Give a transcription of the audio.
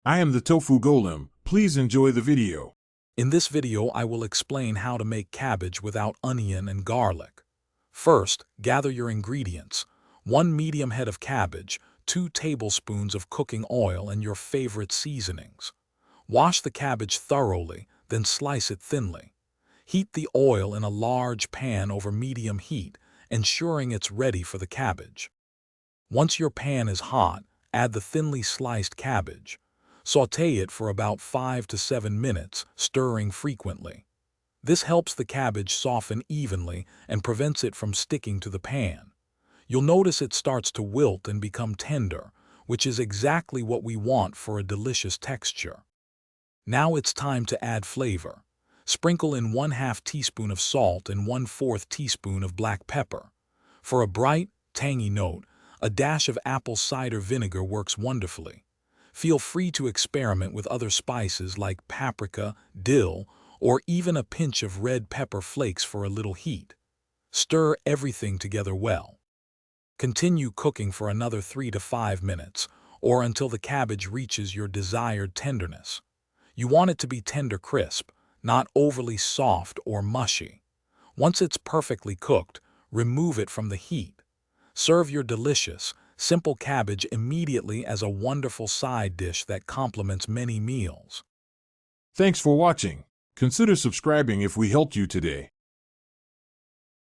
I am the Tofu Golem. Please enjoy the video. In this video, I will explain how to make cabbage without onion and garlic. First, gather your ingredients. 1 medium head of cabbage, 2 tablespoons of cooking oil, and your favorite seasonings. Wash the cabbage thoroughly, then slice it thinly. Heat the oil in a large pan over medium heat, ensuring it's ready for the cabbage. Once your pan is hot, add the thinly sliced cabbage. Sauté it for about 5 to 7 minutes, stirring frequently. This helps the cabbage soften evenly and prevents it from sticking to the pan. You'll notice it starts to wilt and become tender, which is exactly what we want for a delicious texture. Now it's time to add flavor. Sprinkle in 1/2 teaspoon of salt and 1/4 teaspoon of black pepper. For a bright, tangy note, a dash of apple cider vinegar works wonderfully. Feel free to experiment with other spices like paprika, dill, or even a pinch of red pepper flakes for a little heat. Stir everything together well. Continue cooking for another 3 to 5 minutes, or until the cabbage reaches your desired tenderness. You want it to be tender crisp, not overly soft or mushy. Once it's perfectly cooked, remove it from the heat. Serve your delicious, simple cabbage immediately as a wonderful side dish that complements many meals. Thanks for watching. Consider subscribing if we helped you today.